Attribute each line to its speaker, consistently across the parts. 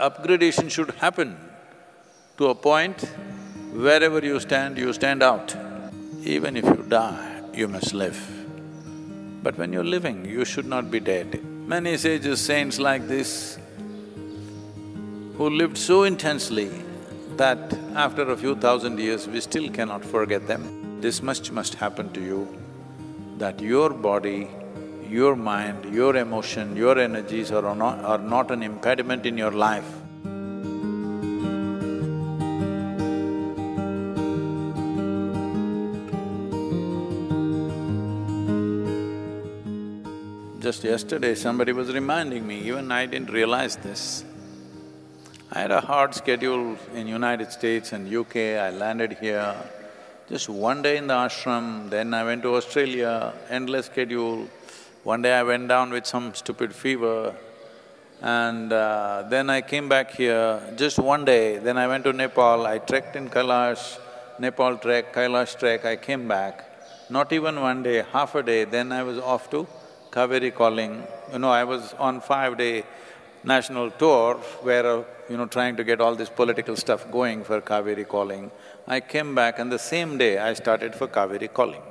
Speaker 1: upgradation should happen to a point wherever you stand out. Even if you die, you must live. But when you're living, you should not be dead. Many sages, saints like this, who lived so intensely that after a few thousand years, we still cannot forget them. This much must happen to you, that your body, your mind, your emotion, your energies are not an impediment in your life. Just yesterday, somebody was reminding me, even I didn't realize this. I had a hard schedule in United States and UK, I landed here. Just one day in the ashram, then I went to Australia, endless schedule. One day I went down with some stupid fever and then I came back here, just one day. Then I went to Nepal, I trekked in Kailash, Nepal trek, Kailash trek, I came back. Not even one day, half a day, then I was off to Kaveri calling. I was on 5-day national tour where, trying to get all this political stuff going for Kaveri calling. I came back and the same day I started for Kaveri calling.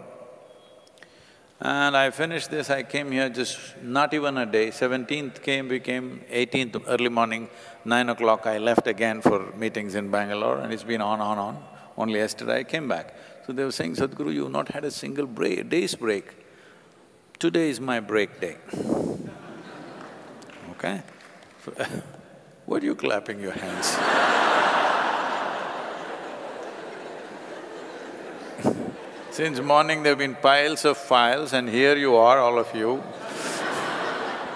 Speaker 1: And I finished this, I came here just not even a day, 17th we came, 18th early morning, 9 o'clock I left again for meetings in Bangalore and it's been on. Only yesterday I came back. So they were saying, Sadhguru, you've not had a single day's break. Today is my break day. Okay? What are you clapping your hands? Since morning there've been piles of files and here you are, all of you.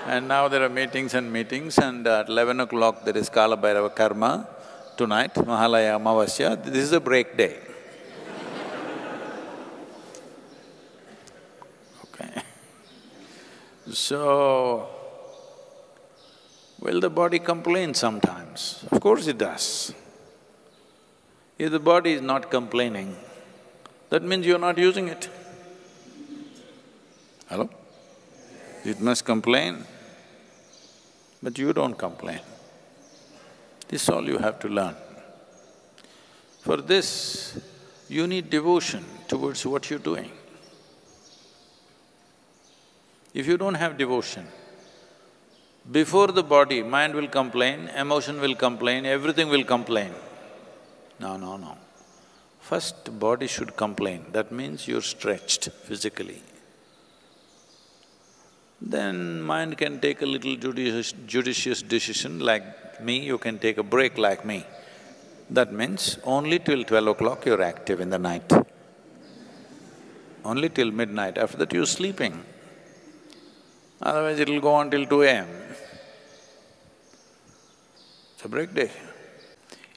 Speaker 1: And now there are meetings and at 11 o'clock there is Kala Bhairava Karma tonight, Mahalaya Amavasya, this is a break day. Okay. So, will the body complain sometimes? Of course it does. If the body is not complaining, that means you're not using it. Hello? It must complain, but you don't complain. This is all you have to learn. For this, you need devotion towards what you're doing. If you don't have devotion, before the body, mind will complain, emotion will complain, everything will complain. No. First, body should complain, that means you're stretched physically. Then mind can take a little judicious decision like me, you can take a break like me. That means only till 12 o'clock you're active in the night. Only till midnight, after that you're sleeping. Otherwise it'll go on till 2 a.m. It's a break day.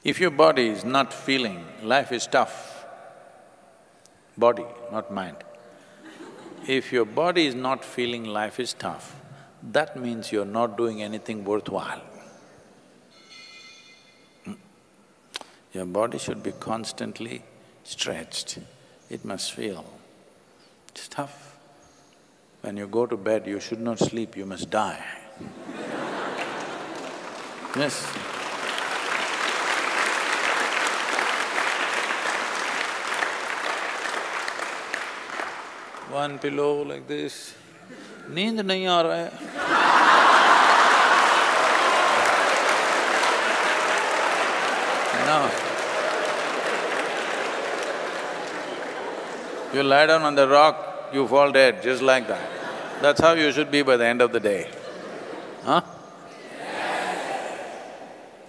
Speaker 1: If your body is not feeling life is tough, body, not mind. If your body is not feeling life is tough, that means you're not doing anything worthwhile. Your body should be constantly stretched, it must feel. It's tough. When you go to bed, you should not sleep, you must die. Yes. One pillow like this, नींद नहीं आ रहा है। No. You lie down on the rock, you fall dead, just like that. That's how you should be by the end of the day. Huh?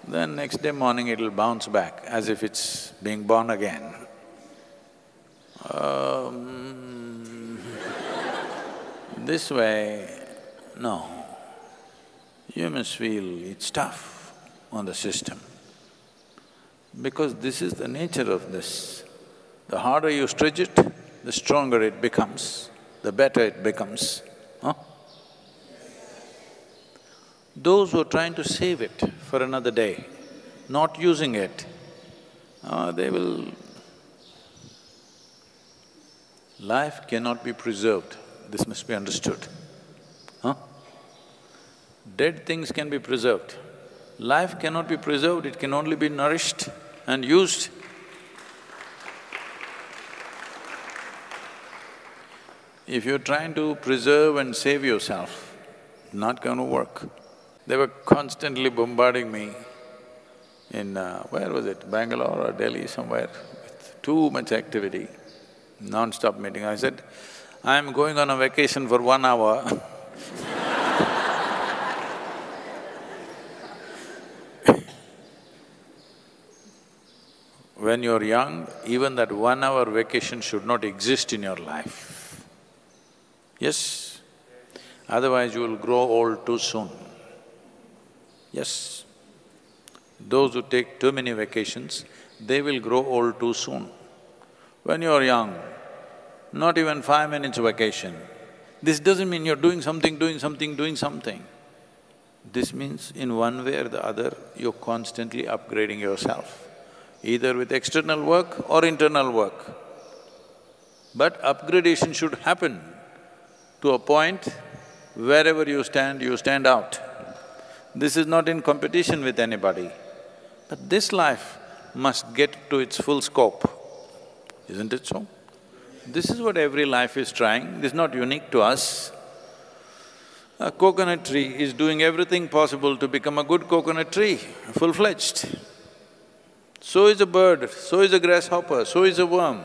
Speaker 1: Then next day morning it'll bounce back as if it's being born again. This way, no. You must feel it's tough on the system. Because this is the nature of this. The harder you stretch it, the stronger it becomes, the better it becomes. Huh? Those who are trying to save it for another day, not using it, they will… Life cannot be preserved, this must be understood. Huh? Dead things can be preserved, Life cannot be preserved, it can only be nourished and used. If you're trying to preserve and save yourself, not gonna work. They were constantly bombarding me in, where was it, Bangalore or Delhi, somewhere, with too much activity, non-stop meeting. I said, I'm going on a vacation for 1 hour When you're young, even that 1 hour vacation should not exist in your life. Yes? Otherwise you will grow old too soon. Yes. Those who take too many vacations, they will grow old too soon. When you're young, not even 5 minutes vacation. This doesn't mean you're doing something. This means in one way or the other, you're constantly upgrading yourself, either with external work or internal work. But upgradation should happen to a point wherever you stand out. This is not in competition with anybody. But this life must get to its full scope, isn't it so? This is what every life is trying, this is not unique to us. A coconut tree is doing everything possible to become a good coconut tree, full-fledged. So is a bird, so is a grasshopper, so is a worm,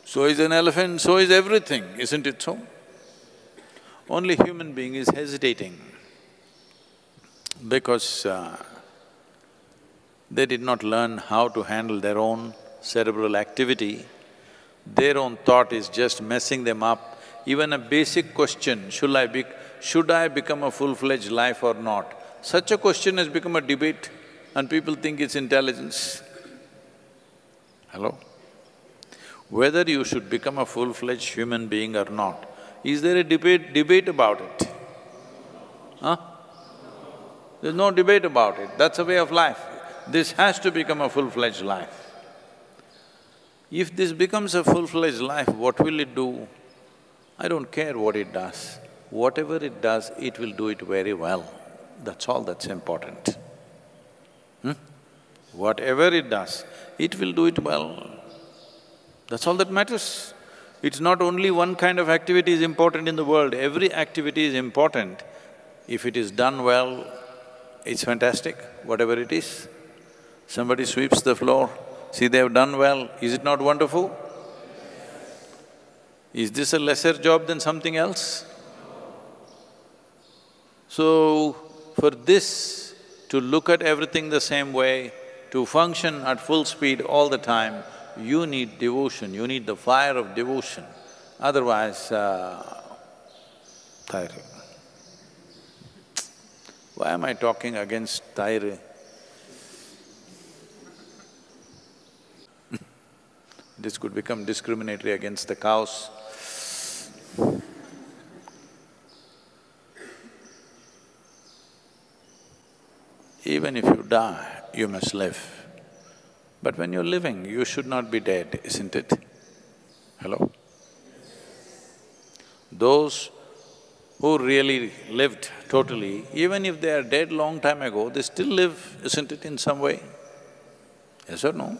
Speaker 1: so is an elephant, so is everything, isn't it so? Only human being is hesitating because they did not learn how to handle their own cerebral activity. Their own thought is just messing them up. Even a basic question, should I become a full-fledged life or not? Such a question has become a debate and people think it's intelligence. Hello? Whether you should become a full-fledged human being or not, is there a debate about it? Huh? There's no debate about it, that's a way of life. This has to become a full-fledged life. If this becomes a full-fledged life, what will it do? I don't care what it does. Whatever it does, it will do it very well. That's all that's important. Whatever it does, it will do it well. That's all that matters. It's not only one kind of activity is important in the world, every activity is important. If it is done well, it's fantastic, whatever it is. Somebody sweeps the floor, see they've done well, is it not wonderful? Is this a lesser job than something else? So, for this to look at everything the same way, to function at full speed all the time, you need devotion, you need the fire of devotion, otherwise, tiring. Why am I talking against tiring? This could become discriminatory against the cows. Even if you die, you must live. But when you're living, you should not be dead, isn't it? Hello? Those who really lived totally, even if they are dead long time ago, they still live, isn't it, in some way? Yes or no?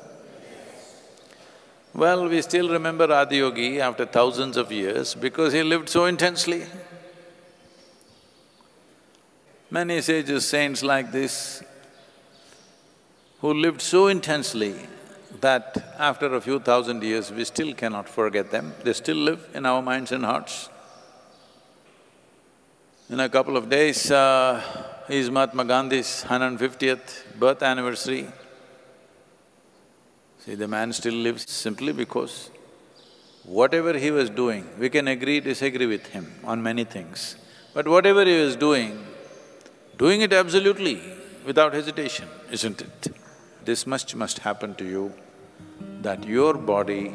Speaker 1: Well, we still remember Adiyogi after thousands of years because he lived so intensely. Many sages, saints like this, who lived so intensely that after a few thousand years, we still cannot forget them, they still live in our minds and hearts. In a couple of days, is Mahatma Gandhi's 150th birth anniversary. See, the man still lives simply because whatever he was doing, we can agree, disagree with him on many things, but whatever he was doing it absolutely, without hesitation, isn't it? This much must happen to you, that your body,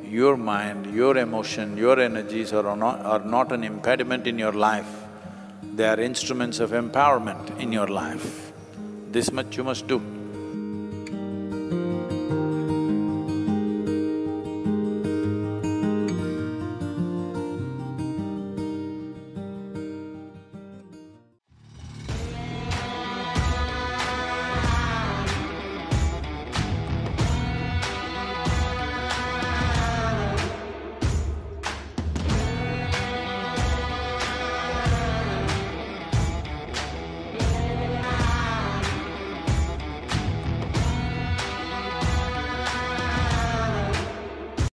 Speaker 1: your mind, your emotion, your energies are not an impediment in your life, they are instruments of empowerment in your life. This much you must do.